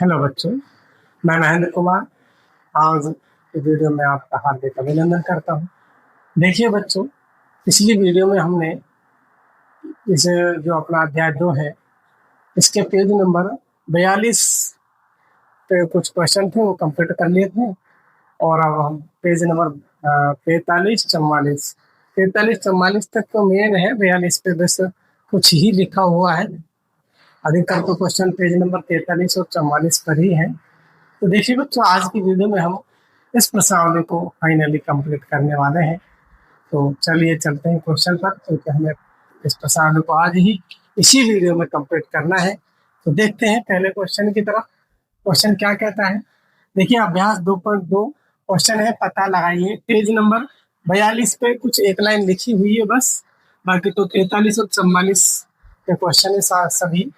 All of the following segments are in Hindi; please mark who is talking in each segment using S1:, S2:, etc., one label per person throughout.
S1: हेलो बच्चों, मैं महेंद्र कुमार। आज इस वीडियो में आपका हार्दिक अभिनंदन करता हूँ। देखिए बच्चों, पिछली वीडियो में हमने इस जो अपना अध्याय 2 है, इसके पेज नंबर 42 पे कुछ क्वेश्चन थे, वो कंप्लीट कर लिए थे। और अब हम पेज नंबर 43-44 तक तो मेन है। 42 पे बस कुछ ही लिखा हुआ है। अधिकतर तो क्वेश्चन पेज नंबर 43 और 44 पर ही है। तो देखिए बच्चों, आज की वीडियो में हम इस प्रश्नावली को फाइनली कंप्लीट करने वाले हैं। तो चलिए चलते हैं क्वेश्चन पर, क्योंकि हमें इस प्रश्नावली को आज ही इसी वीडियो में कंप्लीट करना है। तो देखते हैं पहले क्वेश्चन की तरफ। क्वेश्चन क्या कहता है, देखिए अभ्यास 2.2 क्वेश्चन है, पता लगाइए। पेज नंबर 42 पे कुछ एक लाइन लिखी हुई है बस, बाकी तो 43 और 44 के क्वेश्चन है सभी।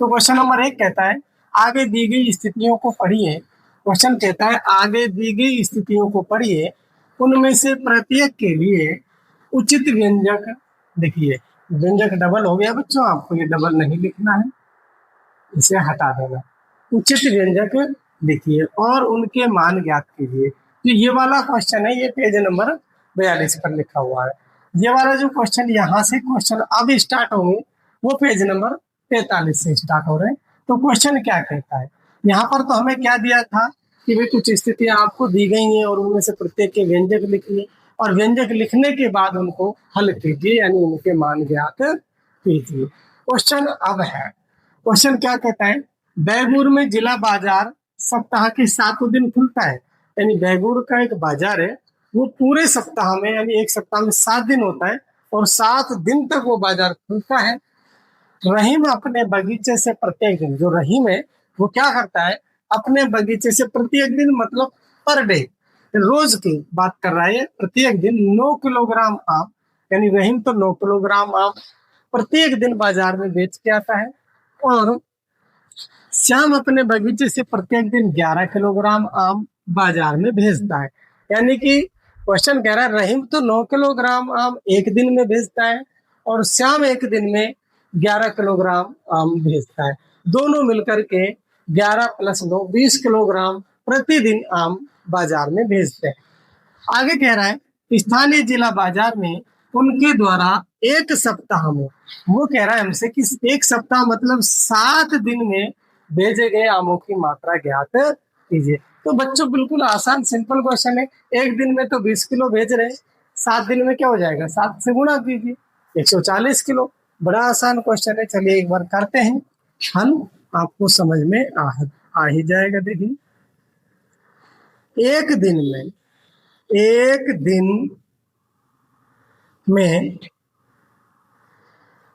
S1: तो क्वेश्चन नंबर 1 कहता है, आगे दी गई स्थितियों को पढ़िए। क्वेश्चन कहता है आगे दी गई स्थितियों को पढ़िए, उनमें से प्रत्येक के लिए उचित व्यंजक लिखिए। व्यंजक डबल हो गया बच्चों, आपको ये डबल नहीं लिखना है, इसे हटा देना। उचित व्यंजक लिखिए और उनके मान ज्ञात कीजिए। तो ये वाला क्वेश्चन है, ये पेज नंबर 42 पर लिखा हुआ है। ये वाला जो क्वेश्चन यहाँ से क्वेश्चन अब स्टार्ट होंगे, वो पेज नंबर 43 से स्टार्ट हो रहे हैं। तो क्वेश्चन क्या कहता है, यहाँ पर तो हमें क्या दिया था कि भाई कुछ स्थितियां आपको दी गई हैं और उनमें से प्रत्येक के व्यंजक लिखिए, और व्यंजक लिखने के बाद उनको हल कीजिए, यानी उनके मान ज्ञात कीजिए। क्वेश्चन अब है, क्वेश्चन क्या कहता है, बैगूर में जिला बाजार सप्ताह के 7 दिन खुलता है। यानी बैगूर का एक बाजार है, वो पूरे सप्ताह में, यानी एक सप्ताह में 7 दिन होता है और 7 दिन तक वो बाजार खुलता है। रहीम अपने बगीचे से प्रत्येक दिन, जो रहीम है वो क्या करता है, अपने बगीचे से प्रत्येक दिन मतलब पर डे, रोज की बात कर रहा है, प्रत्येक दिन 9 किलोग्राम आम, यानी रहीम तो 9 किलोग्राम आम प्रत्येक दिन बाजार में बेच के आता है। और श्याम अपने बगीचे से प्रत्येक दिन 11 किलोग्राम आम बाजार में भेजता है। यानी कि क्वेश्चन कह रहा है, रहीम तो 9 किलोग्राम आम एक दिन में भेजता है और श्याम एक दिन में 11 किलोग्राम आम भेजता है। दोनों मिलकर के 11 + 9 20 किलोग्राम प्रतिदिन आम बाजार में भेजते हैं। आगे कह रहा है, स्थानीय जिला बाजार में उनके द्वारा एक सप्ताह में, वो कह रहा है हमसे कि एक सप्ताह मतलब 7 दिन में भेजे गए आमों की मात्रा ज्ञात कीजिए। तो बच्चों बिल्कुल आसान सिंपल क्वेश्चन है। एक दिन में तो 20 किलो भेज रहे हैं, 7 दिन में क्या हो जाएगा, 7 से गुणा कीजिए, 140 किलो। बड़ा आसान क्वेश्चन है। चलिए एक बार करते हैं हल, आपको समझ में आ ही जाएगा। देखिए एक दिन में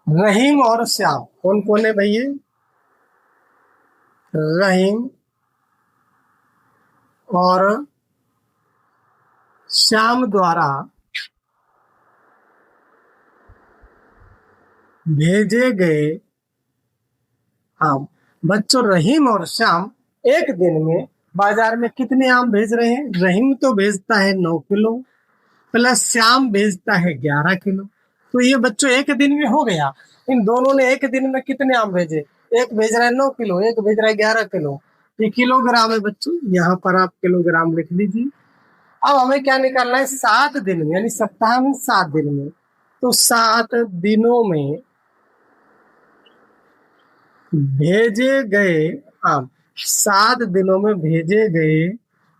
S1: रहीम और श्याम, कौन कौन है भैया, रहीम और श्याम द्वारा भेजे गए आम। बच्चों रहीम और श्याम एक दिन में बाजार में कितने आम भेज रहे हैं, रहीम तो भेजता है 9 किलो प्लस श्याम भेजता है 11 किलो। तो ये बच्चों एक दिन में हो गया। इन दोनों ने एक दिन में कितने आम भेजे, एक भेज रहा है 9 किलो, एक भेज रहा है 11 किलो। ये किलोग्राम है बच्चों, यहाँ पर आप किलोग्राम लिख लीजिए। अब हमें क्या निकालना है, 7 दिन में, यानी सप्ताह में 7 दिन में। तो 7 दिनों में भेजे गए आम, 7 दिनों में भेजे गए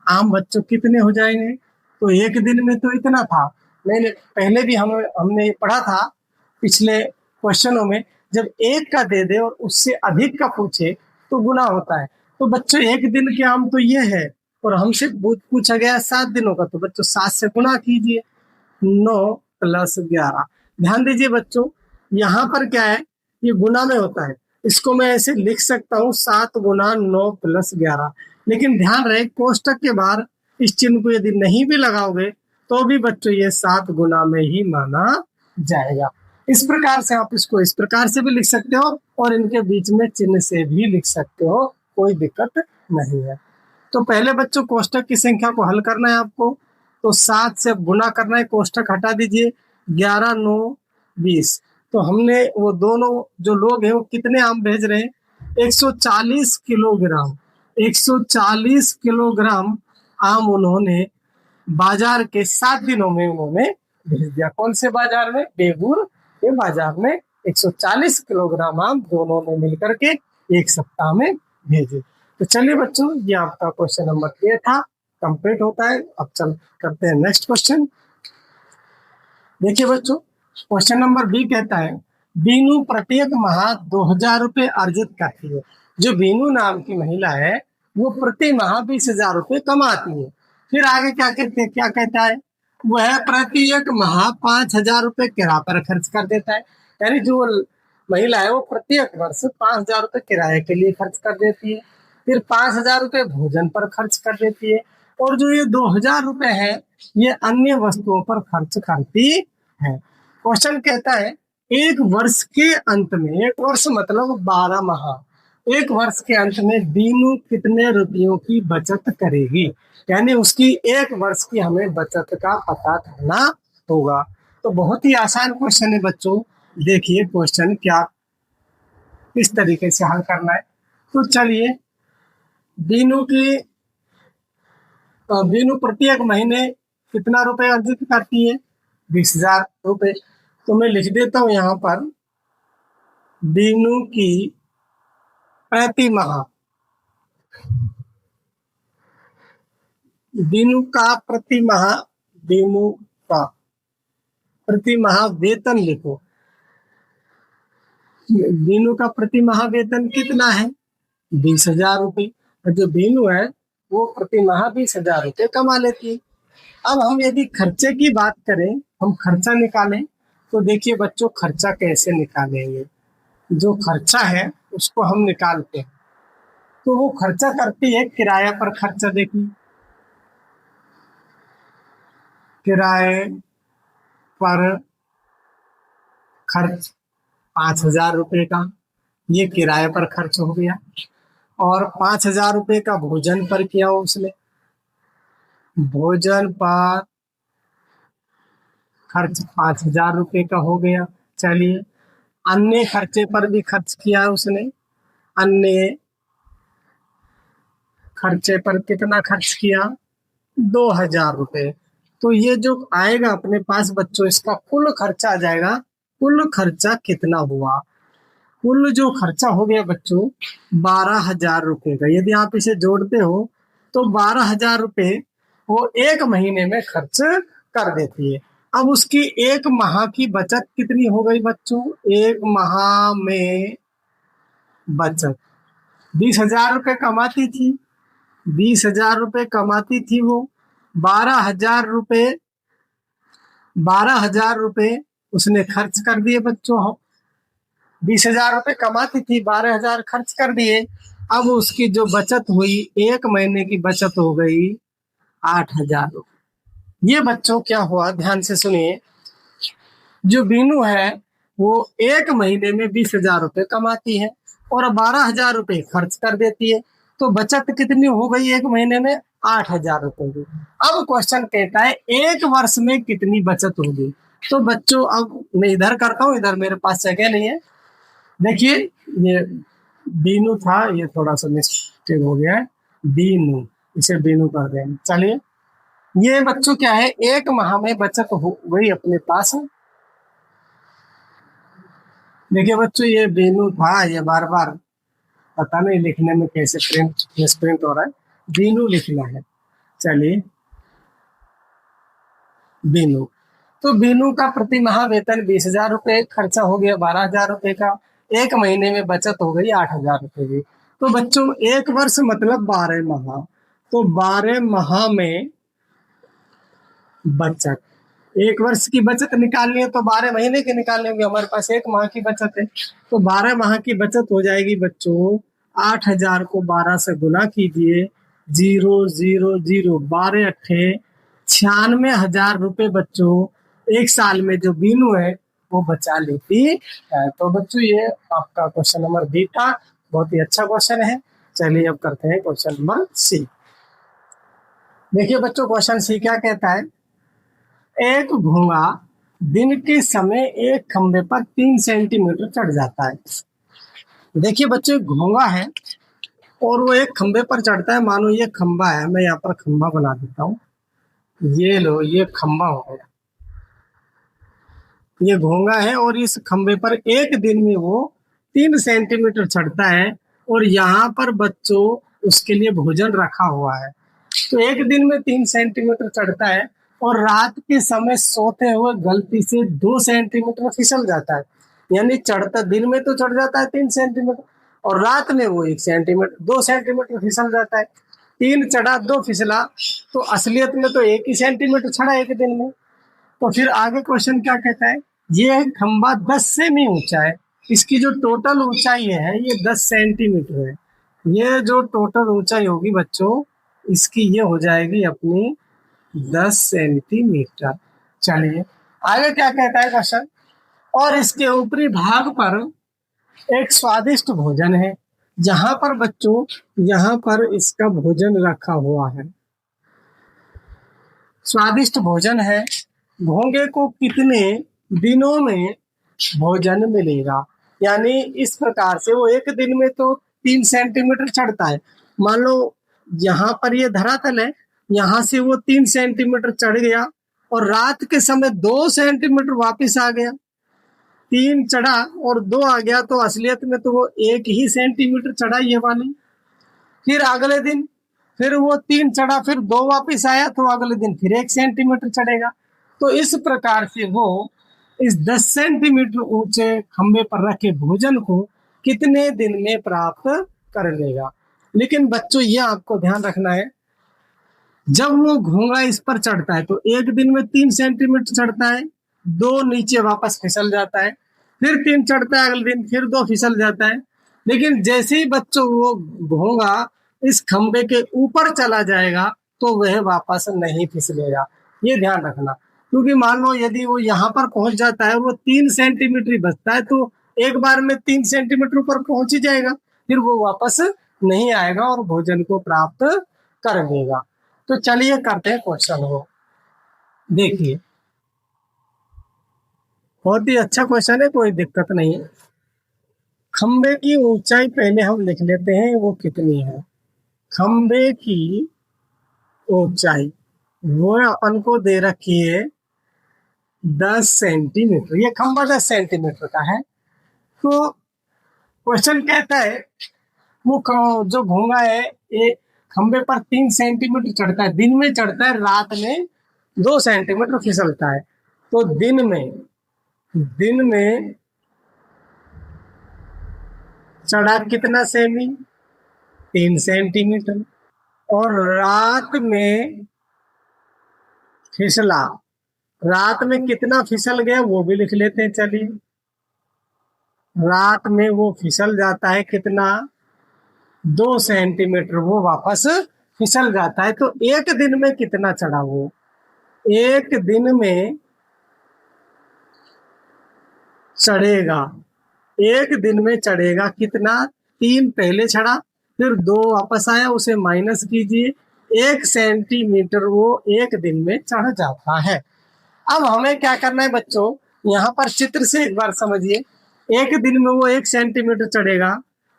S1: आम बच्चों कितने हो जाएंगे। तो एक दिन में तो इतना था, मैंने पहले भी हमने पढ़ा था पिछले क्वेश्चनों में, जब एक का दे दे और उससे अधिक का पूछे तो गुना होता है। तो बच्चों एक दिन के आम तो ये है, और हमसे पूछा गया 7 दिनों का, तो बच्चों 7 से गुना कीजिए, 9 + 11। ध्यान दीजिए बच्चों, यहाँ पर क्या है, ये गुना में होता है, इसको मैं ऐसे लिख सकता हूँ 7 × 9 + 11। लेकिन ध्यान रहे कोष्टक के बाहर इस चिन्ह को यदि नहीं भी लगाओगे तो भी बच्चों ये 7 गुना में ही माना जाएगा। इस प्रकार से आप इसको इस प्रकार से भी लिख सकते हो और इनके बीच में चिन्ह से भी लिख सकते हो, कोई दिक्कत नहीं है। तो पहले बच्चों कोष्टक की संख्या को हल करना है आपको, तो 7 से गुना करना है, कोष्टक हटा दीजिए, 11 9 20। तो हमने वो दोनों जो लोग हैं वो कितने आम भेज रहे हैं, 140 किलोग्राम। 140 किलोग्राम आम उन्होंने बाजार के 7 दिनों में उन्होंने भेज दिया। कौन से बाजार में? बेगूर के बाजार में 140 किलोग्राम आम दोनों ने मिलकर के एक सप्ताह में भेजे। तो चलिए बच्चों, ये आपका क्वेश्चन नंबर 8 था, कंप्लीट होता है। अब चल करते हैं नेक्स्ट क्वेश्चन। देखिए बच्चों, क्वेश्चन नंबर बी कहता है बीनू प्रत्येक माह 2000 रुपये अर्जित करती है। जो बीनू नाम की महिला है वो प्रति माह 20,000 रुपये कमाती है। फिर आगे क्या कहता है? वह प्रत्येक माह 5,000 रुपये किराए पर खर्च कर देता है। यानी जो महिला है वो प्रत्येक वर्ष 5,000 रुपये किराए के लिए खर्च कर देती है, फिर 5,000 रुपये भोजन पर खर्च कर देती है, और जो ये 2,000 रुपये है ये अन्य वस्तुओं पर खर्च करती है। क्वेश्चन कहता है एक वर्ष के अंत में, एक वर्ष मतलब 12 माह, एक वर्ष के अंत में बीनू कितने रुपयों की बचत करेगी? यानी उसकी एक वर्ष की हमें बचत का पता करना होगा। तो बहुत ही आसान क्वेश्चन है बच्चों। देखिए क्वेश्चन क्या किस तरीके से हल करना है। तो चलिए, बीनू प्रत्येक महीने कितना रुपए अर्जित करती है? 20,000 रुपये। तो मैं लिख देता हूं यहाँ पर बीनू की प्रति माह, बीनू का प्रति माह वेतन लिखो। बीनू का प्रति माह वेतन कितना है? 20,000 रुपये। और जो बीनू है वो प्रति माह 20,000 रुपये कमा लेती है। अब हम यदि खर्चे की बात करें, हम खर्चा निकालें, तो देखिए बच्चों खर्चा कैसे निकालेंगे। जो खर्चा है उसको हम निकालते हैं। तो वो खर्चा करती है किराया पर खर्चा। देखिए किराए पर खर्च 5,000 रुपये का, ये किराए पर खर्च हो गया। और 5,000 रुपये का भोजन पर किया उसने, भोजन पर खर्च 5,000 रुपये का हो गया। चलिए, अन्य खर्चे पर भी खर्च किया उसने। अन्य खर्चे पर कितना खर्च किया? 2,000 रुपये। तो ये जो आएगा अपने पास बच्चों, इसका कुल खर्चा आ जाएगा। कुल खर्चा कितना हुआ? कुल जो खर्चा हो गया बच्चों 12,000 रुपये का। यदि आप इसे जोड़ते हो तो 12,000 रुपये वो एक महीने में खर्च कर देती है। अब उसकी एक माह की बचत कितनी हो गई बच्चों? एक माह में बचत 20,000 रुपये कमाती थी, 20,000 रुपये कमाती थी वो। 12,000 रुपये उसने खर्च कर दिए बच्चों। 20,000 रुपये कमाती थी, 12,000 खर्च कर दिए। अब उसकी जो बचत हुई, एक महीने की बचत हो गई 8,000 रुपये। ये बच्चों क्या हुआ, ध्यान से सुनिए। जो बीनू है वो एक महीने में 20,000 रुपये कमाती है और 12,000 रुपये खर्च कर देती है। तो बचत कितनी हो गई एक महीने में? 8,000 रुपये की। अब क्वेश्चन कहता है एक वर्ष में कितनी बचत होगी? तो बच्चों अब मैं इधर करता हूँ, इधर मेरे पास जगह नहीं है। देखिए ये बीनू था, ये थोड़ा सा मिस्टेक हो गया है, बीनू, इसे बीनू कर देंगे। चलिए, ये बच्चों क्या है, एक माह में बचत हो गई अपने पास। देखिए बच्चों ये बीनू था, ये बार बार पता नहीं लिखने में कैसे प्रिंट हो रहा है, बीनू लिखना है। चलिए बीनू, तो बीनू का प्रति माह वेतन 20,000 रुपये, खर्चा हो गया 12,000 रुपये का, एक महीने में बचत हो गई 8,000 रुपये की। तो बच्चों एक वर्ष मतलब 12 माह, तो 12 माह में बचत, एक वर्ष की बचत निकालनी है तो 12 महीने की निकालनी होगी। हमारे पास एक माह की बचत है, तो 12 माह की बचत हो जाएगी बच्चों। 8,000 को 12 से गुना कीजिए, 0 0 0, 12 अट्ठे 96,000 रुपये बच्चों एक साल में जो बीनू है वो बचा लेती है। तो बच्चों ये आपका क्वेश्चन नंबर बी था, बहुत ही अच्छा क्वेश्चन है। चलिए अब करते हैं क्वेश्चन नंबर सी। देखिए बच्चों क्वेश्चन सी क्या कहता है, एक घोंगा दिन के समय एक खंभे पर 3 सेंटीमीटर चढ़ जाता है। देखिए बच्चों घोंगा है और वो एक खंबे पर चढ़ता है। मानो ये खंबा है, मैं यहाँ पर खंबा बना देता हूँ। ये लो, ये खंबा हो गया, ये घोंगा है। और इस खंबे पर एक दिन में वो 3 सेंटीमीटर चढ़ता है। और यहाँ पर बच्चों उसके लिए भोजन रखा हुआ है। तो एक दिन में 3 सेंटीमीटर चढ़ता है और रात के समय सोते हुए गलती से 2 सेंटीमीटर फिसल जाता है। यानी चढ़ता दिन में तो चढ़ जाता है 3 सेंटीमीटर, और रात में वो 1 सेंटीमीटर 2 सेंटीमीटर फिसल जाता है। 3 चढ़ा 2 फिसला, तो असलियत में तो 1 ही सेंटीमीटर चढ़ा एक दिन में। तो फिर आगे क्वेश्चन क्या कहता है, ये खंबा 10 सेमी ऊंचा है, इसकी जो टोटल ऊंचाई है ये 10 सेंटीमीटर है। ये जो टोटल ऊंचाई होगी बच्चों, इसकी ये हो जाएगी अपनी 10 सेंटीमीटर। चलिए आगे क्या कहता है क्वेश्चन, और इसके ऊपरी भाग पर एक स्वादिष्ट भोजन है। जहां पर बच्चों, यहाँ पर इसका भोजन रखा हुआ है, स्वादिष्ट भोजन है। घोंगे को कितने दिनों में भोजन मिलेगा? यानी इस प्रकार से वो एक दिन में तो 3 सेंटीमीटर चढ़ता है। मान लो यहाँ पर ये धरातल है, यहाँ से वो 3 सेंटीमीटर चढ़ गया और रात के समय 2 सेंटीमीटर वापिस आ गया। 3 चढ़ा और 2 आ गया, तो असलियत में तो वो 1 ही सेंटीमीटर चढ़ा ये वाली। फिर अगले दिन फिर वो 3 चढ़ा, फिर 2 वापिस आया, तो अगले दिन फिर 1 सेंटीमीटर चढ़ेगा। तो इस प्रकार से वो इस 10 सेंटीमीटर ऊंचे खंबे पर रखे भोजन को कितने दिन में प्राप्त कर लेगा? लेकिन बच्चों ये आपको ध्यान रखना है, जब वो घोंगा इस पर चढ़ता है तो एक दिन में 3 सेंटीमीटर चढ़ता है, 2 नीचे वापस फिसल जाता है, फिर 3 चढ़ता है, अगले दिन फिर 2 फिसल जाता है। लेकिन जैसे ही बच्चों वो घोंगा इस खंबे के ऊपर चला जाएगा तो वह वापस नहीं फिसलेगा। ये ध्यान रखना, क्योंकि मान लो यदि वो यहाँ पर पहुंच जाता है, वो 3 सेंटीमीटर ही बचता है, तो एक बार में 3 सेंटीमीटर ऊपर पहुंच ही जाएगा, फिर वो वापस नहीं आएगा और भोजन को प्राप्त कर लेगा। तो चलिए करते हैं क्वेश्चन को। देखिए बहुत ही अच्छा क्वेश्चन है, कोई दिक्कत नहीं है। खंबे की ऊंचाई पहले हम लिख लेते हैं, वो कितनी है। खंबे की ऊंचाई वो अपन को दे रखी है 10 सेंटीमीटर। ये खंबा 10 सेंटीमीटर का है। तो क्वेश्चन कहता है वो जो घोंगा है ये खंबे पर 3 सेंटीमीटर चढ़ता है, दिन में चढ़ता है, रात में 2 सेंटीमीटर फिसलता है। तो दिन में चढ़ा कितना सेमी? 3 सेंटीमीटर। और रात में फिसला, रात में कितना फिसल गया वो भी लिख लेते हैं। चलिए रात में वो फिसल जाता है कितना? 2 सेंटीमीटर वो वापस फिसल जाता है। तो एक दिन में कितना चढ़ा वो? एक दिन में चढ़ेगा, एक दिन में चढ़ेगा कितना? 3 पहले चढ़ा, फिर 2 वापस आया, उसे माइनस कीजिए, 1 सेंटीमीटर वो एक दिन में चढ़ जाता है। अब हमें क्या करना है बच्चों, यहाँ पर चित्र से एक बार समझिए। एक दिन में वो 1 सेंटीमीटर चढ़ेगा।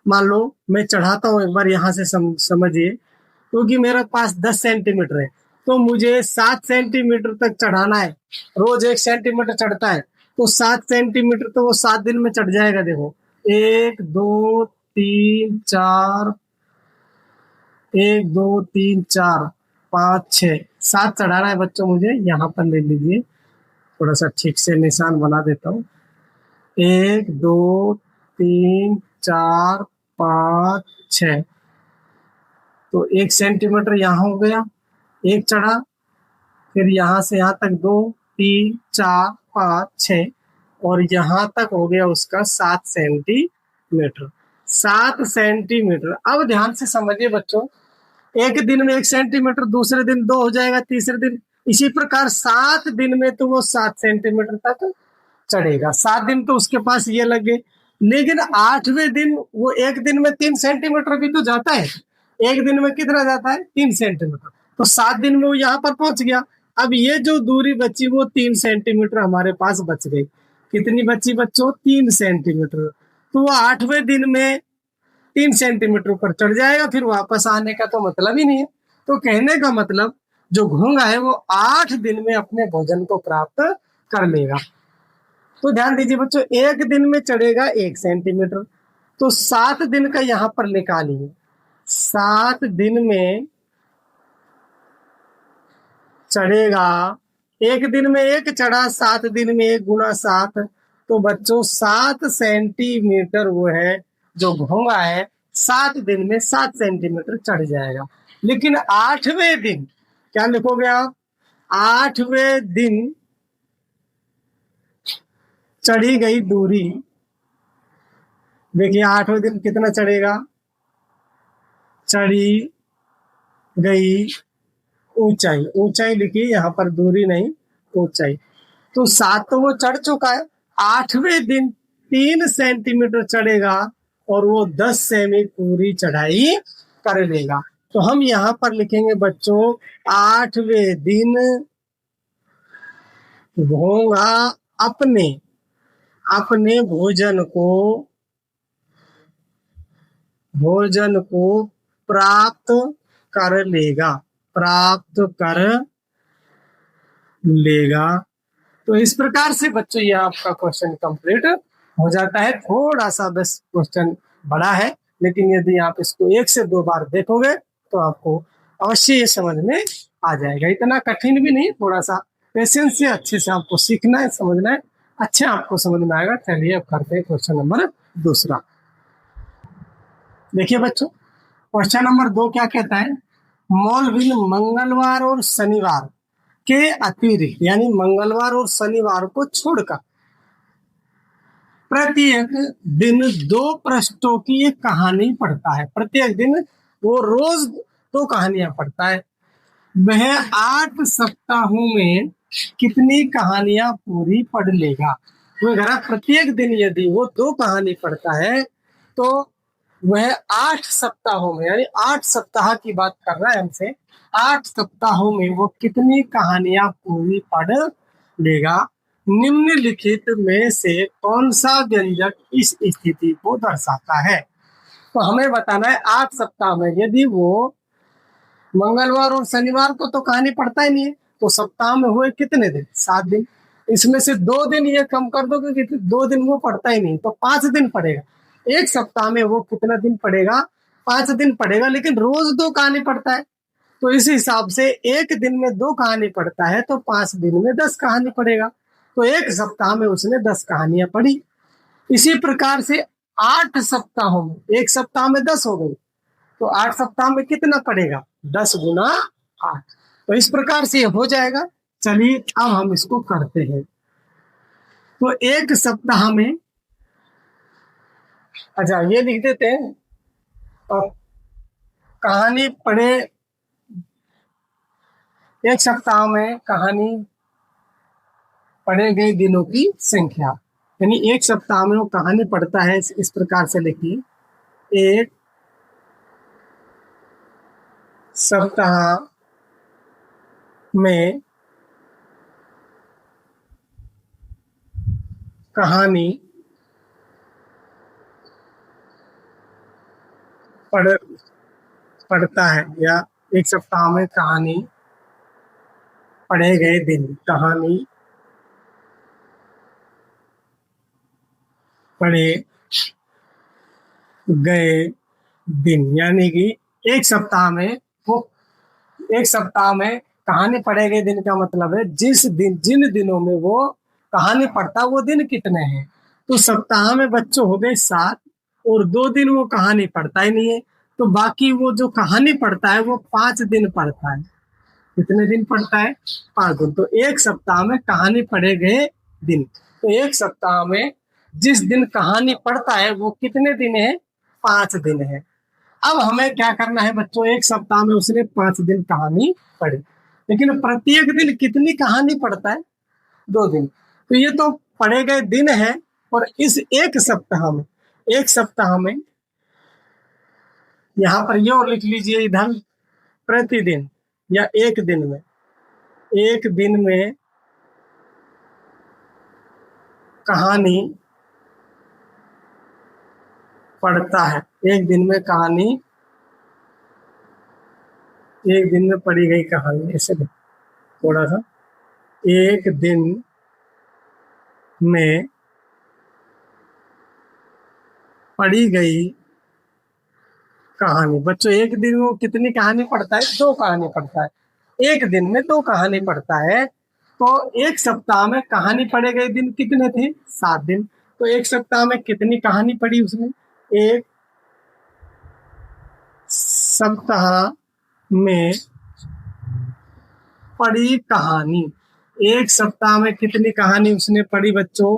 S1: मान लो मैं चढ़ाता हूँ, एक बार यहाँ से समझिए। क्योंकि मेरे पास 10 सेंटीमीटर है तो मुझे 7 सेंटीमीटर तक चढ़ाना है। रोज 1 सेंटीमीटर चढ़ता है, तो 7 सेंटीमीटर तो वो 7 दिन में चढ़ जाएगा। देखो 1 2 3 4, 1 2 3 4 5 6 7 चढ़ाना है बच्चों मुझे। यहाँ पर ले लीजिए, थोड़ा सा ठीक से निशान बना देता हूँ। 1 2 3 4 5 6, तो 1 सेंटीमीटर यहाँ हो गया, 1 चढ़ा, फिर यहाँ से यहाँ तक 2 3 4 5 6, और यहाँ तक हो गया उसका 7 सेंटीमीटर। 7 सेंटीमीटर। अब ध्यान से समझिए बच्चों, एक दिन में 1 सेंटीमीटर, दूसरे दिन 2 हो जाएगा, तीसरे दिन इसी प्रकार 7 दिन में तो वो 7 सेंटीमीटर तक चढ़ेगा। 7 दिन तो उसके पास ये लगे। लेकिन 8वें दिन वो एक दिन में 3 सेंटीमीटर भी तो जाता है। एक दिन में कितना जाता है? 3 सेंटीमीटर। तो 7 दिन में वो यहाँ पर पहुंच गया। अब ये जो दूरी बची वो 3 सेंटीमीटर हमारे पास बच गई। कितनी बची बच्चों? 3 सेंटीमीटर। तो वो 8वें दिन में 3 सेंटीमीटर ऊपर चढ़ जाएगा, फिर वापस आने का तो मतलब ही नहीं है। तो कहने का मतलब जो घोंघा है वो 8 दिन में अपने भोजन को प्राप्त कर लेगा। तो ध्यान दीजिए बच्चों, एक दिन में चढ़ेगा 1 सेंटीमीटर, तो 7 दिन का यहाँ पर निकालिए। 7 दिन में चढ़ेगा, एक दिन में एक चढ़ा, 7 दिन में 1 गुना 7, तो बच्चों 7 सेंटीमीटर वो है जो घोंघा है 7 दिन में 7 सेंटीमीटर चढ़ जाएगा। लेकिन 8वें दिन क्या लिखोगे आप? 8वें दिन चढ़ी गई दूरी, देखिए 8वें दिन कितना चढ़ेगा? चढ़ी गई ऊंचाई, ऊंचाई लिखिए यहाँ पर, दूरी नहीं ऊंचाई। तो 7 तो वो चढ़ चुका है, 8वें दिन 3 सेंटीमीटर चढ़ेगा और वो 10 सेमी पूरी चढ़ाई कर लेगा। तो हम यहाँ पर लिखेंगे बच्चों, 8वें दिन घोंघा अपने अपने भोजन को प्राप्त कर लेगा, प्राप्त कर लेगा। तो इस प्रकार से बच्चों ये आपका क्वेश्चन कंप्लीट हो जाता है। थोड़ा सा बस क्वेश्चन बड़ा है, लेकिन यदि आप इसको 1 से 2 बार देखोगे तो आपको अवश्य ये समझ में आ जाएगा। इतना कठिन भी नहीं, थोड़ा सा पेशेंस से अच्छे से आपको सीखना है, समझना है, अच्छे आपको समझ में आएगा। चलिए अब करते हैं क्वेश्चन नंबर 2। देखिए बच्चों, क्वेश्चन नंबर 2 क्या कहता है? मॉलविन मंगलवार और शनिवार के अतिरिक्त, यानी मंगलवार और शनिवार को छोड़कर प्रत्येक दिन 2 पृष्ठों की एक कहानी पढ़ता है। प्रत्येक दिन वो रोज 2 कहानियां पढ़ता है। वह 8 सप्ताहों में कितनी कहानियां पूरी पढ़ लेगा? तो अगर प्रत्येक दिन यदि वो 2 कहानी पढ़ता है तो वह 8 सप्ताहों में, यानी 8 सप्ताह की बात कर रहा है हमसे, 8 सप्ताहों में वो कितनी कहानियां पूरी पढ़ लेगा? निम्नलिखित में से कौन सा व्यंजक इस स्थिति को दर्शाता है? तो हमें बताना है 8 सप्ताह में, यदि वो मंगलवार और शनिवार को तो कहानी पढ़ता ही नहीं है, तो सप्ताह में हुए कितने दिन? 7 दिन। इसमें से 2 दिन ये कम कर दो, क्योंकि 2 दिन वो पढ़ता ही नहीं, तो 5 दिन पढ़ेगा। एक सप्ताह में वो कितना दिन पढ़ेगा? 5 दिन पढ़ेगा, लेकिन रोज 2 कहानी पढ़ता है, तो इस हिसाब से एक दिन में 2 कहानी पढ़ता है तो 5 दिन में 10 कहानी पढ़ेगा। तो एक सप्ताह में उसने 10 कहानियां पढ़ी। इसी प्रकार से 8 सप्ताहों में, एक सप्ताह में 10 हो गई, तो 8 सप्ताह में कितना पड़ेगा? 10 गुना 8। तो इस प्रकार से हो जाएगा। चलिए अब हम इसको करते हैं। तो एक सप्ताह में, अच्छा ये लिख देते हैं, और कहानी पढ़े, एक सप्ताह में कहानी पढ़े गए दिनों की संख्या, यानी एक सप्ताह में वो कहानी पढ़ता है। इस प्रकार से लिखिए, एक सप्ताह में कहानी पढ़ता है, या एक सप्ताह में कहानी पढ़े गए दिन, कहानी पढ़े गए दिन, यानी कि एक सप्ताह में वो, एक सप्ताह में कहानी पढ़े गए दिन का मतलब है जिस दिन, जिन दिनों में वो कहानी पढ़ता वो दिन कितने हैं। तो सप्ताह में बच्चों हो गए 7, और 2 दिन वो कहानी पढ़ता ही नहीं है, तो बाकी वो जो कहानी पढ़ता है वो 5 दिन पढ़ता है। कितने दिन पढ़ता है? 5 दिन। तो एक सप्ताह में कहानी पढ़े गए दिन, तो एक सप्ताह में जिस दिन कहानी पढ़ता है वो कितने दिन है? 5 दिन है। अब हमें क्या करना है बच्चों, एक सप्ताह में उसने 5 दिन कहानी पढ़ी, लेकिन प्रत्येक दिन कितनी कहानी पढ़ता है? 2 दिन। तो ये तो पढ़े गए दिन है, और इस एक सप्ताह में, एक सप्ताह में यहाँ पर ये और लिख लीजिए इधर, प्रतिदिन या एक दिन में, एक दिन में कहानी पढ़ता है, एक दिन में कहानी, एक दिन में पढ़ी गई कहानी, ऐसे थोड़ा सा, एक दिन में पढ़ी गई कहानी। बच्चों एक दिन में वो कितनी कहानी पढ़ता है? 2 कहानी पढ़ता है। एक दिन में 2 कहानी पढ़ता है। तो एक सप्ताह में कहानी पढ़े गए दिन कितने थे? 7 दिन। तो एक सप्ताह में कितनी कहानी पढ़ी उसने? एक सप्ताह में पढ़ी कहानी, एक सप्ताह में कितनी कहानी उसने पढ़ी बच्चों?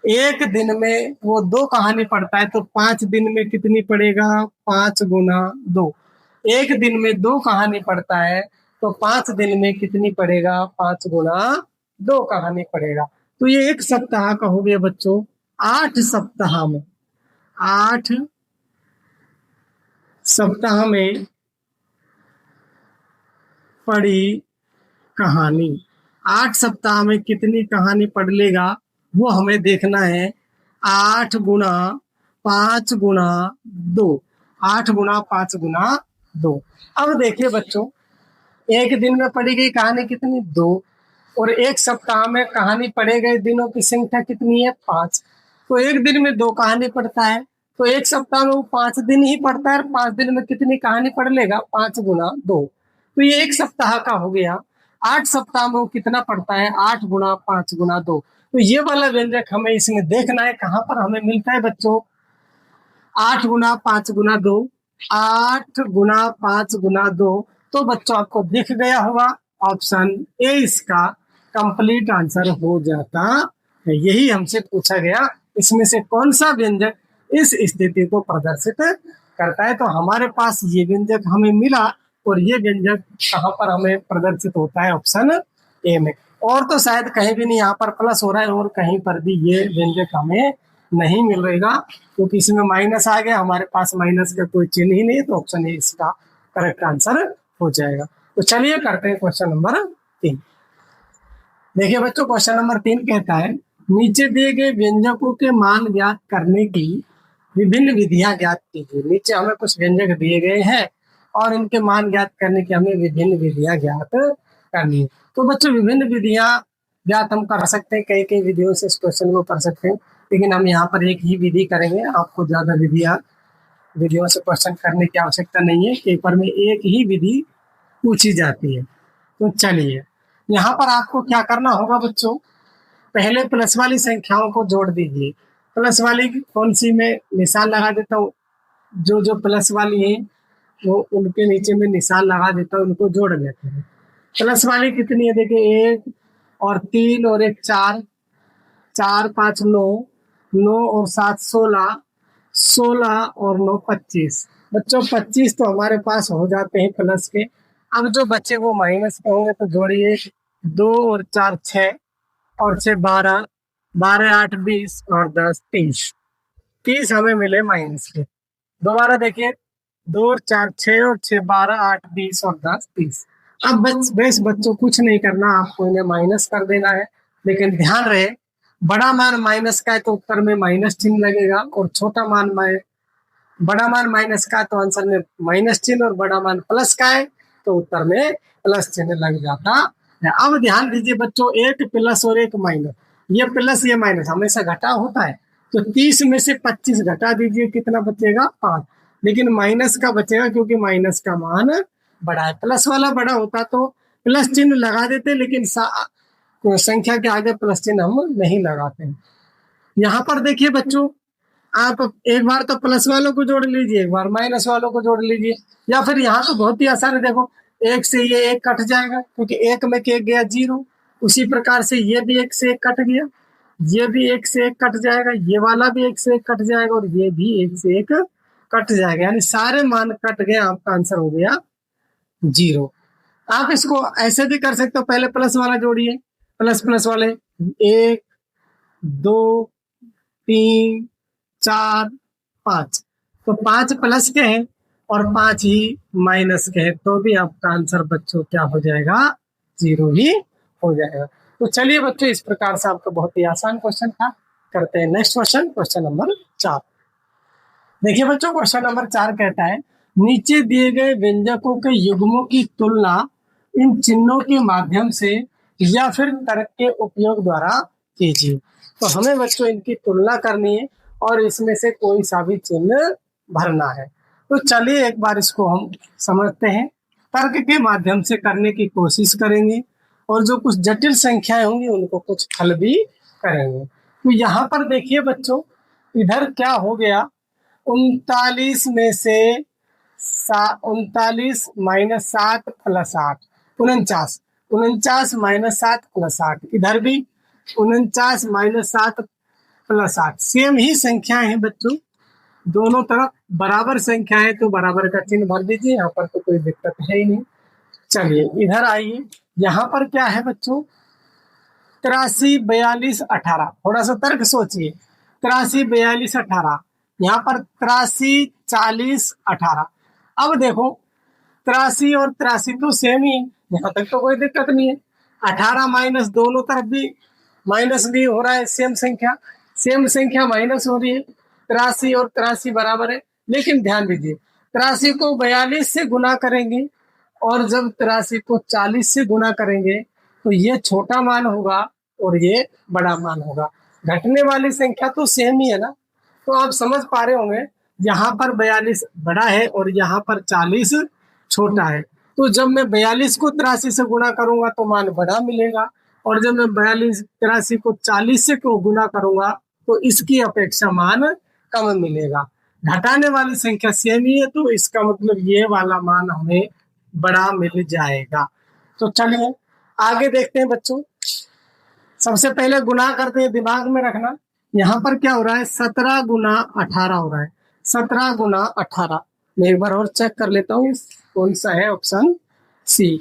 S1: एक दिन में वो 2 कहानी पढ़ता है, तो 5 दिन में कितनी पढ़ेगा? 5 गुना 2। एक दिन में 2 कहानी पढ़ता है, तो 5 दिन में कितनी पढ़ेगा? 5 गुना 2 कहानी पढ़ेगा। तो ये एक सप्ताह का हो गया बच्चों। 8 सप्ताह में, 8 सप्ताह में पढ़ी कहानी, 8 सप्ताह में कितनी कहानी पढ़ लेगा वो हमें देखना है। 8 गुना 5 गुना 2, 8 गुना 5 गुना 2। अब देखिए बच्चों, एक दिन में पढ़ी गई कहानी कितनी? 2। और एक सप्ताह में कहानी पढ़े गए दिनों की संख्या कितनी है? 5। तो एक दिन में 2 कहानी पढ़ता है, तो एक सप्ताह में वो 5 दिन ही पढ़ता है। 5 दिन में कितनी कहानी पढ़ लेगा? 5 गुना 2। तो ये एक सप्ताह का हो गया। 8 सप्ताह में वो कितना पढ़ता है? 8 गुना 5 गुना 2। तो ये वाला व्यंजक हमें इसमें देखना है, कहाँ पर हमें मिलता है बच्चों? 8 गुना 5 गुना 2, 8 गुना 5 गुना 2। तो बच्चों आपको दिख गया होगा, ऑप्शन ए इसका कंप्लीट आंसर हो जाता है। यही हमसे पूछा गया, इसमें से कौन सा व्यंजक इस स्थिति को प्रदर्शित करता है। तो हमारे पास ये व्यंजक हमें मिला, और ये व्यंजक कहाँ पर हमें प्रदर्शित होता है? ऑप्शन ए में। और तो शायद कहीं भी नहीं, यहाँ पर प्लस हो रहा है और कहीं पर भी ये व्यंजक हमें नहीं मिल रहेगा, क्योंकि इसमें माइनस आ गया, हमारे पास माइनस का कोई चिन्ह ही नहीं, तो ऑप्शन ए इसका करेक्ट आंसर हो जाएगा। तो चलिए करते हैं क्वेश्चन नंबर 3। देखिए बच्चों, क्वेश्चन नंबर 3 कहता है, नीचे दिए गए व्यंजकों के मान ज्ञात करने की विभिन्न विधियां ज्ञात कीजिए। नीचे हमें कुछ व्यंजक दिए गए हैं और इनके मान ज्ञात करने की हमें विभिन्न विधियां ज्ञात करनी है। तो बच्चों विभिन्न विधियां ज्ञात हम कर सकते हैं, कई कई विधियों से इस क्वेश्चन को कर सकते हैं, लेकिन हम यहाँ पर एक ही विधि करेंगे। आपको ज्यादा विधियों से क्वेश्चन करने की आवश्यकता नहीं है, पेपर में एक ही विधि पूछी जाती है। तो चलिए, यहाँ पर आपको क्या करना होगा बच्चों? पहले प्लस वाली संख्याओं को जोड़ दीजिए। प्लस वाली कौन सी? में निशान लगा देता हूँ, जो जो प्लस वाली है वो उनके नीचे में निशान लगा देता हूँ, उनको जोड़ लेते हैं। प्लस वाली कितनी है? देखिए 1 और 3 और 1 4, 4 5 9, 9 और 7 16, 16 और 9 25। बच्चों 25 तो हमारे पास हो जाते हैं प्लस के। अब जो बच्चे वो माइनस के होंगे, तो जोड़िए 2 और 4 6 और 6 12, 12 8 20 और 10 30। 30 हमें मिले माइनस के। दोबारा देखिए, 2 और 4 6 और 6 12 8 20 और 10 30। अब बस बच्चों कुछ नहीं करना, आपको इन्हें माइनस कर देना है। लेकिन ध्यान रहे, बड़ा मान माइनस का है तो उत्तर में माइनस चिन्ह लगेगा, और छोटा मान बड़ा मान माइनस का तो आंसर में माइनस चिन्ह, और बड़ा मान प्लस का है तो उत्तर में प्लस चिन्ह लग जाता है। अब ध्यान दीजिए बच्चों, एक प्लस और एक माइनस, ये प्लस ये माइनस हमेशा घटा होता है। तो 30 में से 25 घटा दीजिए, कितना बचेगा? 5। लेकिन माइनस का बचेगा, क्योंकि माइनस का मान बड़ा है। प्लस वाला बड़ा होता तो प्लस चिन्ह लगा देते, लेकिन संख्या के आगे प्लस चिन्ह हम नहीं लगाते हैं। यहाँ पर देखिए बच्चों, आप एक बार तो प्लस वालों को जोड़ लीजिए, एक बार माइनस वालों को जोड़ लीजिए, या फिर यहाँ तो बहुत ही आसान है। देखो, 1 से ये 1 कट जाएगा, क्योंकि 1 में 1 गया 0। उसी प्रकार से ये भी 1 से 1 कट गया, ये भी 1 से 1 कट जाएगा, ये वाला भी 1 से 1 कट जाएगा, और ये भी 1 से 1 कट जाएगा, यानी सारे मान कट गए, आपका आंसर हो गया 0। आप इसको ऐसे भी कर सकते हो, पहले प्लस वाला जोड़िए, प्लस प्लस वाले 1 2 3 4 5, तो 5 प्लस के हैं और 5 ही माइनस के हैं, तो भी आपका आंसर बच्चों क्या हो जाएगा? 0 ही हो जाएगा। तो चलिए बच्चों, इस प्रकार से आपका बहुत ही आसान क्वेश्चन था। करते हैं नेक्स्ट क्वेश्चन, क्वेश्चन नंबर 4। देखिए बच्चों, क्वेश्चन नंबर 4 कहता है नीचे दिए गए व्यंजकों के युग्मों की तुलना इन चिन्हों के माध्यम से या फिर तर्क के उपयोग द्वारा कीजिए। तो हमें बच्चों इनकी तुलना करनी है और इसमें से कोई सा भी चिन्ह भरना है। तो चलिए एक बार इसको हम समझते हैं। तर्क के माध्यम से करने की कोशिश करेंगे और जो कुछ जटिल संख्याएं होंगी उनको कुछ हल भी करेंगे। तो यहाँ पर देखिए बच्चों, इधर क्या हो गया, 39 में से 39 माइनस 7 प्लस 8, 49, 49 माइनस 7 प्लस 8, इधर भी 49 माइनस 7 प्लस 8, सेम ही संख्या है बच्चों, दोनों तरफ बराबर संख्या है तो बराबर का चिन्ह भर दीजिए, यहाँ पर तो कोई दिक्कत है ही नहीं। चलिए इधर आइए, यहाँ पर क्या है बच्चों, 83 42 18, थोड़ा सा तर्क सोचिए, 83 42 18, यहाँ पर 83 40 18। अब देखो 83 और 83 तो सेम ही है, यहाँ तक तो कोई दिक्कत नहीं है। 18 माइनस, दोनों तरफ भी माइनस भी हो रहा है, सेम संख्या माइनस हो रही है। 83 और 83 बराबर है, लेकिन ध्यान दीजिए 83 को 42 से गुना करेंगे और जब 83 को 40 से गुना करेंगे तो ये छोटा मान होगा और ये बड़ा मान होगा। घटने वाली संख्या तो सेम ही है ना, तो आप समझ पा रहे होंगे यहाँ पर 42 बड़ा है और यहाँ पर 40 छोटा है। तो जब मैं 42 को 83 से गुना करूंगा तो मान बड़ा मिलेगा और जब मैं 83 को 40 से गुना करूंगा तो इसकी अपेक्षा मान कम मिलेगा। घटाने वाली संख्या सेम ही है तो इसका मतलब ये वाला मान हमें बड़ा मिल जाएगा। तो चलिए आगे देखते हैं बच्चों। सबसे पहले गुना करते हैं, दिमाग में रखना। यहाँ पर क्या हो रहा है, 17 गुना 18 हो रहा है। 17 गुना 18, मैं एक बार और चेक कर लेता हूँ कौन सा है, ऑप्शन सी,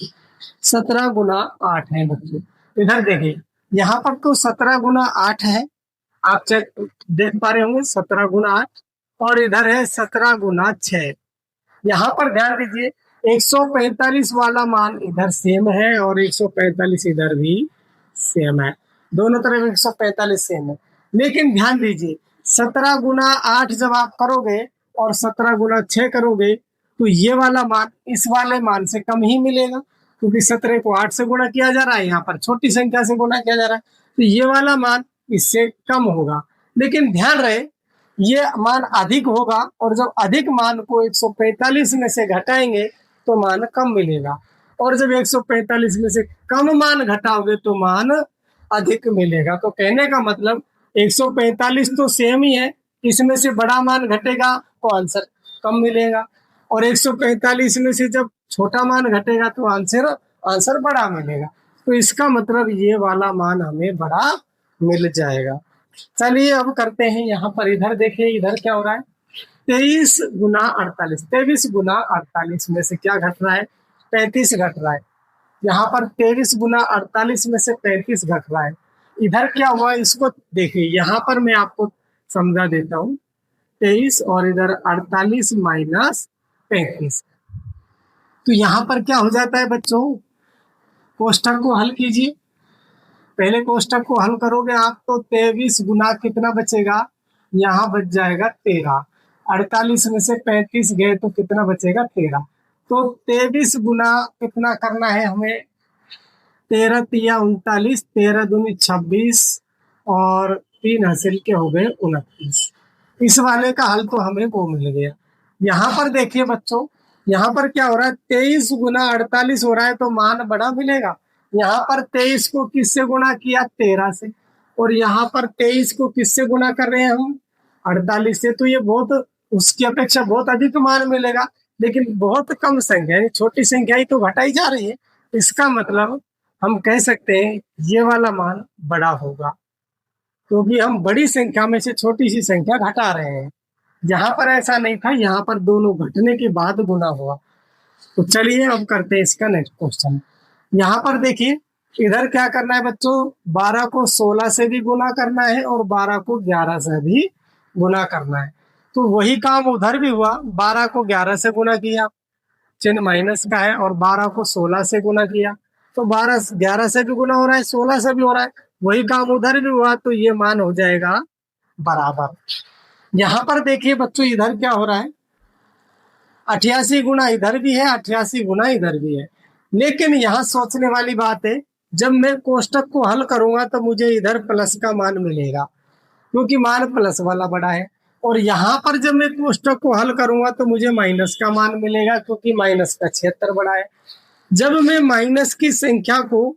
S1: 17 गुना 8 है बच्चों। इधर देखिए, यहाँ पर तो 17 गुना 8 है, आप चेक देख पा रहे होंगे 17 गुना 8, और इधर है 17 गुना 6। यहाँ पर ध्यान दीजिए 145 वाला मान इधर सेम है और 145 इधर भी सेम है, दोनों तरफ 145 सेम है। लेकिन ध्यान दीजिए 17 गुना 8 जब आप करोगे और 17 गुना 6 करोगे तो ये वाला मान इस वाले मान से कम ही मिलेगा, क्योंकि 17 को 8 से गुणा किया जा रहा है, यहाँ पर छोटी संख्या से गुणा किया जा रहा है, तो ये वाला मान इससे कम होगा। लेकिन ध्यान रहे ये मान अधिक होगा और जब अधिक मान को 145 में से घटाएंगे तो मान कम मिलेगा, और जब 145 में से कम मान घटाओगे तो मान अधिक मिलेगा। तो कहने का मतलब 145 तो सेम ही है, इसमें से बड़ा मान घटेगा तो आंसर कम मिलेगा, और 145 में से जब छोटा मान घटेगा तो आंसर बड़ा मिलेगा। तो इसका मतलब ये वाला मान हमें बड़ा मिल जाएगा। चलिए अब करते हैं, यहाँ पर इधर देखिए, इधर क्या हो रहा है, 23 गुना 48, 23 गुना 48 में से क्या घट रहा है, 35 घट रहा है। यहाँ पर 23 गुना 48 में से 35 घट रहा है। इधर क्या हुआ इसको देखिए, यहाँ पर मैं आपको समझा देता हूँ, 23 और इधर 48 माइनस 35, तो यहाँ पर क्या हो जाता है बच्चों, कोष्ठक को हल कीजिए। पहले कोष्ठक को हल करोगे आप तो 23 गुना कितना बचेगा, यहाँ बच जाएगा 13, 48 में से 35 गए तो कितना बचेगा 13, तो 23 गुना कितना करना है हमें, 13 तिया 39, 13 दूनी 26 और 3 हासिल के हो गए 29। इस वाले का हल तो हमें वो मिल गया। यहाँ पर देखिए बच्चों, यहाँ पर क्या हो रहा है, 23 गुना 48 हो रहा है तो मान बड़ा मिलेगा। यहाँ पर 23 को किससे गुणा किया, 13 से, और यहाँ पर 23 को किससे गुणा कर रहे हैं हम, 48 से, तो ये बहुत उसकी अपेक्षा बहुत अधिक मान मिलेगा, लेकिन बहुत कम संख्या, छोटी संख्या ही तो घटाई जा रही है। इसका मतलब हम कह सकते हैं ये वाला मान बड़ा होगा, क्योंकि हम बड़ी संख्या में से छोटी सी संख्या घटा रहे हैं। यहाँ पर ऐसा नहीं था, यहाँ पर दोनों घटने के बाद गुना हुआ। तो चलिए अब करते हैं इसका नेक्स्ट क्वेश्चन। यहाँ पर देखिए इधर क्या करना है बच्चों, 12 को 16 से भी गुना करना है और 12 को 11 से भी गुना करना है। तो वही काम उधर भी हुआ, 12 को 11 से गुना किया, चिन्ह माइनस का है, और 12 को 16 से गुना किया, तो 12 11 से भी गुना हो रहा है, 16 से भी हो रहा है, वही काम उधर भी हुआ, तो ये मान हो जाएगा बराबर। यहाँ पर देखिए बच्चों, इधर क्या हो रहा है, 88 गुना इधर भी है, 88 गुना इधर भी है। लेकिन यहाँ सोचने वाली बात है, जब मैं कोष्टक को हल करूंगा तो मुझे इधर प्लस का मान मिलेगा, क्योंकि मान प्लस वाला बड़ा है। और यहाँ पर जब मैं कोष्टक को हल करूंगा तो मुझे माइनस का मान मिलेगा, क्योंकि माइनस का 76 बड़ा है। जब मैं माइनस की संख्या को,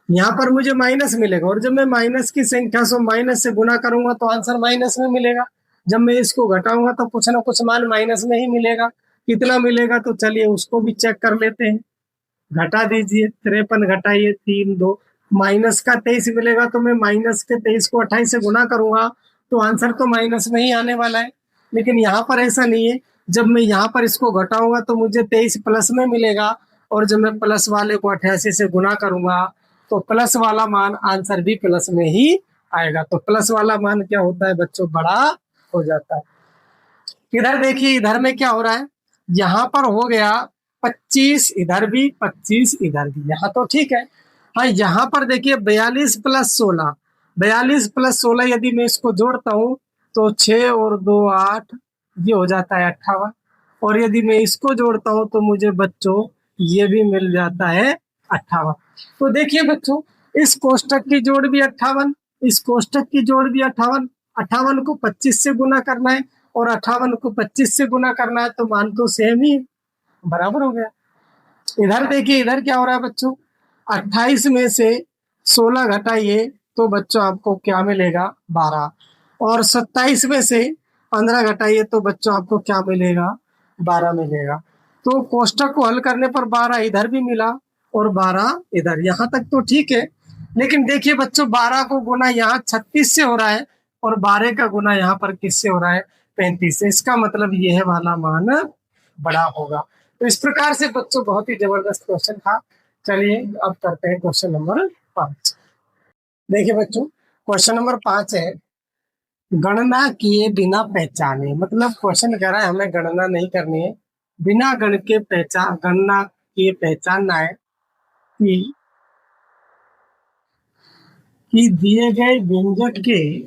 S1: यहाँ पर मुझे माइनस मिलेगा, और जब मैं माइनस की संख्या से माइनस से गुना करूंगा तो आंसर माइनस में मिलेगा। जब मैं इसको घटाऊंगा तो कुछ ना कुछ मान माइनस में ही मिलेगा। कितना मिलेगा तो चलिए उसको भी चेक कर लेते हैं। घटा दीजिए, 53 घटाइए 3 2, माइनस का 23 मिलेगा, तो मैं माइनस के 23 को 28 से गुना करूंगा तो आंसर तो माइनस में ही आने वाला है। लेकिन यहाँ पर ऐसा नहीं है, जब मैं यहाँ पर इसको घटाऊंगा तो मुझे 23 प्लस में मिलेगा, और जब मैं प्लस वाले को 88 से गुना करूंगा तो प्लस वाला मान आंसर भी प्लस में ही आएगा। तो प्लस वाला मान क्या होता है बच्चों, बड़ा हो जाता है। इधर देखिए, इधर में क्या हो रहा है, यहाँ पर हो गया 25 इधर भी, 25 इधर भी, यहाँ तो ठीक है। हाँ, यहाँ पर देखिए 42 प्लस 16, 42 प्लस 16 यदि मैं इसको जोड़ता हूँ तो 6 और 2 8, ये हो जाता है 58। और यदि मैं इसको जोड़ता हूँ तो मुझे बच्चों ये भी मिल जाता है 58। तो देखिए बच्चों, इस कोष्टक की जोड़ भी 58, इस कोष्टक की जोड़ भी 58। 58 को 25 से गुना करना है और 58 को 25 से गुना करना है, तो मान तो सेम ही बराबर हो गया। इधर देखिए, इधर क्या हो रहा है बच्चों, 28 में से 16 घटाइए तो बच्चों आपको क्या मिलेगा, 12। और 27 में से 15 घटाइए तो बच्चों आपको क्या मिलेगा, 12 मिलेगा। तो कोष्टक को हल करने पर 12 इधर भी मिला और 12 इधर, यहाँ तक तो ठीक है। लेकिन देखिए बच्चों, 12 को गुना यहाँ 36 से हो रहा है और 12 का गुना यहाँ पर किससे हो रहा है, 35 से। इसका मतलब यह वाला मान बड़ा होगा। तो इस प्रकार से बच्चों बहुत ही जबरदस्त क्वेश्चन था। चलिए अब करते हैं क्वेश्चन नंबर 5। देखिए बच्चों, क्वेश्चन नंबर 5 है, गणना किए बिना पहचाने। मतलब क्वेश्चन कह रहा है हमें गणना नहीं करनी है, बिना गणना किए पहचानना है कि दिए गए व्यंजक के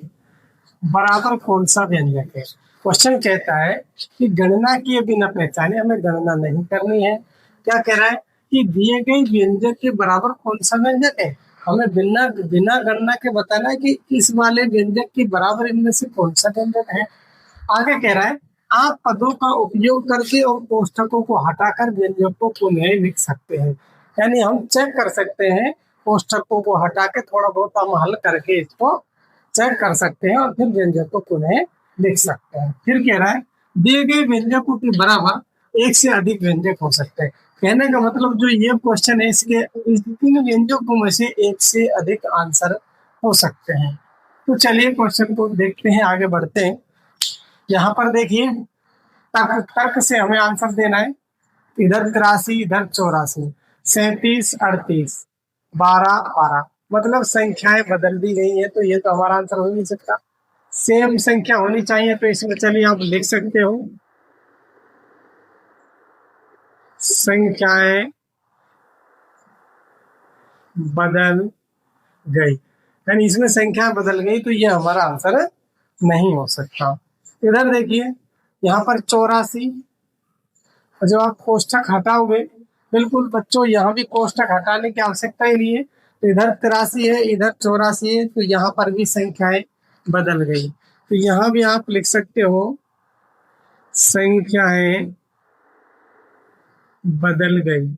S1: बराबर कौन सा व्यंजक है। क्वेश्चन कहता है कि गणना किए बिना पहचाने, हमें गणना नहीं करनी है। क्या कह रहा है कि दिए गए व्यंजक के बराबर कौन सा व्यंजक है, हमें बिना बिना गणना के बताना है कि इस वाले व्यंजक के बराबर इनमें से कौन सा व्यंजक है। आगे कह रहा है, आप पदों का उपयोग करके और कोष्ठकों को हटाकर व्यंजक को पुनः लिख सकते हैं। यानी हम चेक कर सकते हैं, कोष्ठकों को हटा के थोड़ा बहुत हम हल करके इसको चेक कर सकते हैं और फिर व्यंजक को पुनः लिख सकते हैं। फिर कह रहा है, दिए गए व्यंजकों के बराबर एक से अधिक व्यंजक हो सकते हैं। कहने का मतलब जो ये क्वेश्चन है, इसके इस 3 व्यंजकों में से एक से अधिक आंसर हो सकते हैं। तो चलिए क्वेश्चन को देखते हैं, आगे बढ़ते हैं। यहाँ पर देखिए, तर्क से हमें आंसर देना है। इधर 83, इधर 84, 37 38, 12 12, मतलब संख्याएं बदल दी गई है, तो ये तो हमारा आंसर हो नहीं सकता। सेम संख्या होनी चाहिए, तो इसमें चलिए आप लिख सकते हो, संख्याएं बदल गई, यानी इसमें संख्या बदल गई, तो ये हमारा आंसर नहीं हो सकता। इधर देखिए, यहाँ पर 84, जब आप कोष्ठक हटाओगे, बिल्कुल बच्चों यहाँ भी कोष्ठक हटाने की आवश्यकता ही नहीं है, तो इधर 83 है, इधर 84 है, तो यहाँ पर भी संख्याएं बदल गई। तो यहाँ भी आप लिख सकते हो, संख्याएं बदल गई।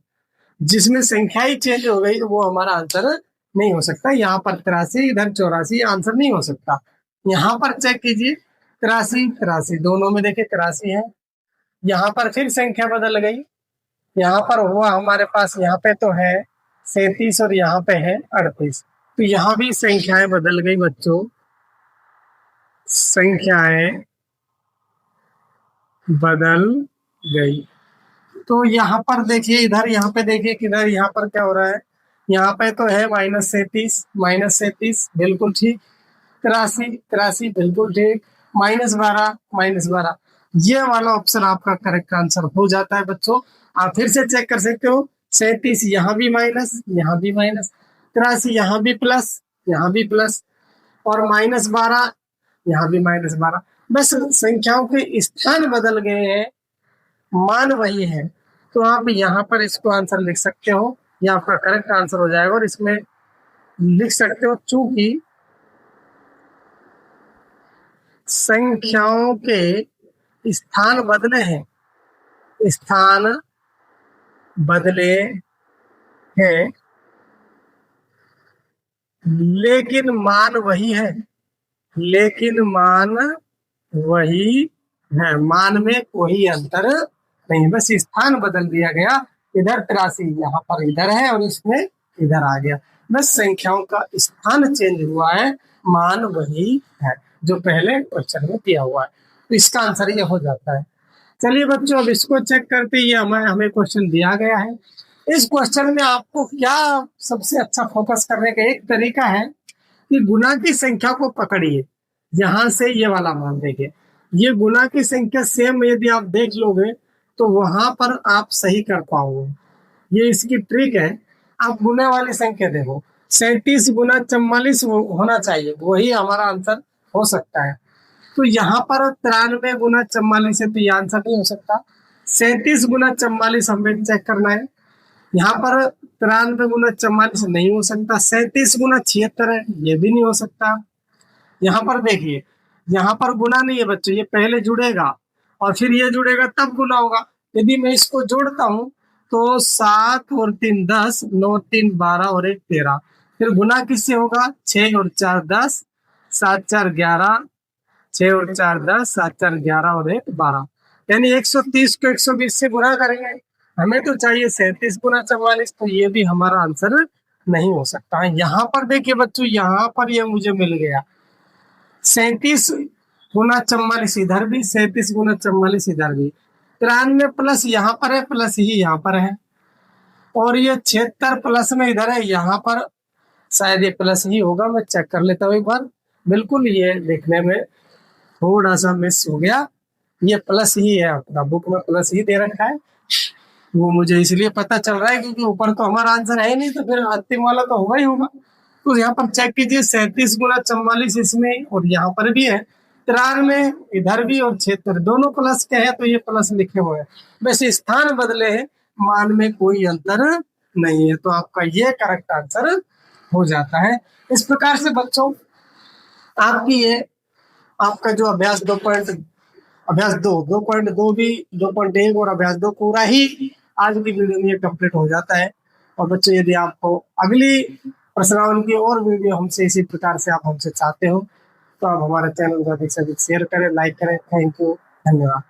S1: जिसमें संख्याएं चेंज हो गई तो वो हमारा आंसर नहीं हो सकता। यहाँ पर 83, इधर 84, आंसर नहीं हो सकता। यहाँ पर चेक कीजिए, 83 83, दोनों में देखिए 83 है। यहाँ पर फिर संख्या बदल गई, यहाँ पर हुआ हमारे पास, यहाँ पे तो है 37 और यहाँ पे है 38, तो यहाँ भी संख्याएं बदल गई बच्चों, संख्याएं बदल गई। तो यहाँ पर देखिए, इधर यहाँ पे देखिए, किधर यहाँ पर क्या हो रहा है, यहाँ पे तो है -37 बिल्कुल ठीक, 83 बिल्कुल ठीक, -12 ये वाला ऑप्शन आपका करेक्ट आंसर हो जाता है बच्चों। आप फिर से चेक कर सकते हो, 37 यहाँ भी माइनस, यहाँ भी माइनस, 83 यहाँ भी प्लस, यहाँ भी प्लस, और -12 यहाँ भी -12। बस संख्याओं के स्थान बदल गए हैं, मान वही है। तो आप यहाँ पर इसको आंसर लिख सकते हो, ये आपका करेक्ट आंसर हो जाएगा। और इसमें लिख सकते हो चूंकि संख्याओं के स्थान बदले हैं, स्थान बदले हैं, लेकिन मान वही है, लेकिन मान वही है, मान में कोई अंतर नहीं, बस स्थान बदल दिया गया। इधर 83 यहाँ पर इधर है और इसमें इधर आ गया, बस संख्याओं का स्थान चेंज हुआ है, मान वही है जो पहले क्वेश्चन में दिया हुआ है। तो इसका आंसर ये हो जाता है। चलिए बच्चों, अब इसको चेक करते ही हमें क्वेश्चन दिया गया है। इस क्वेश्चन में आपको क्या सबसे अच्छा फोकस करने का एक तरीका है कि गुना की संख्या को पकड़िए, यहां से ये वाला मान देखिए, ये गुना की संख्या सेम यदि आप देख लोगे तो वहां पर आप सही कर पाओगे। ये इसकी ट्रिक है। आप गुना वाली संख्या देखो, 37 गुना 44 होना चाहिए, वही हमारा आंसर हो सकता है। तो यहाँ पर 93 गुना 44 है, तो ये आंसर नहीं हो सकता। 37 गुना 44 हमें चेक करना है, यहाँ पर 93 गुना 44 नहीं हो सकता। 37 गुना 76 है, ये भी नहीं हो सकता। यहाँ पर देखिए, यहाँ पर गुना नहीं है बच्चों, ये पहले जुड़ेगा और फिर ये जुड़ेगा तब गुना होगा। यदि मैं इसको जोड़ता हूँ तो 7 और 3 10, 9 3 12 और 1 13, फिर गुना किससे होगा? 6 और 4 10, 7 4 11, 6 और 4 10, 7 4 11 और 1 12, यानी 130 को 120 से गुना करेंगे। हमें तो चाहिए 37 गुना 44, तो ये भी हमारा आंसर नहीं हो सकता है। यहाँ पर देखिए बच्चों, यहाँ पर ये मुझे मिल गया 37 गुना 44 इधर भी, 37 गुना 44 इधर भी, 93 प्लस यहाँ पर है, प्लस ही यहाँ पर है, और ये 76 प्लस में इधर है, यहाँ पर शायद ये प्लस ही होगा। मैं चेक कर लेता हूँ एक बार। बिल्कुल ये देखने में थोड़ा सा मिस हो गया, ये प्लस ही है, अपना बुक में प्लस ही दे रखा है, वो मुझे इसलिए पता चल रहा है क्योंकि ऊपर तो हमारा आंसर है ही नहीं, तो फिर अंतिम वाला तो होगा ही होगा। तो यहाँ पर चेक कीजिए, 37 गुना 44 इसमें और यहाँ पर भी है, 93 इधर भी और 76 दोनों प्लस के हैं, तो ये प्लस लिखे हुए हैं, बस स्थान बदले हैं, मान में कोई अंतर नहीं है। तो आपका ये करेक्ट आंसर हो जाता है। इस प्रकार से बच्चों आपकी ये आपका जो अभ्यास 2.2 भी 2.1 और अभ्यास 2 पूरा ही आज की वीडियो में कंप्लीट हो जाता है। और बच्चों, यदि आपको अगली प्रश्नावली की और वीडियो हमसे इसी प्रकार से आप हमसे चाहते हो तो आप हमारे चैनल को अधिक से अधिक शेयर करें, लाइक करें। थैंक यू, धन्यवाद।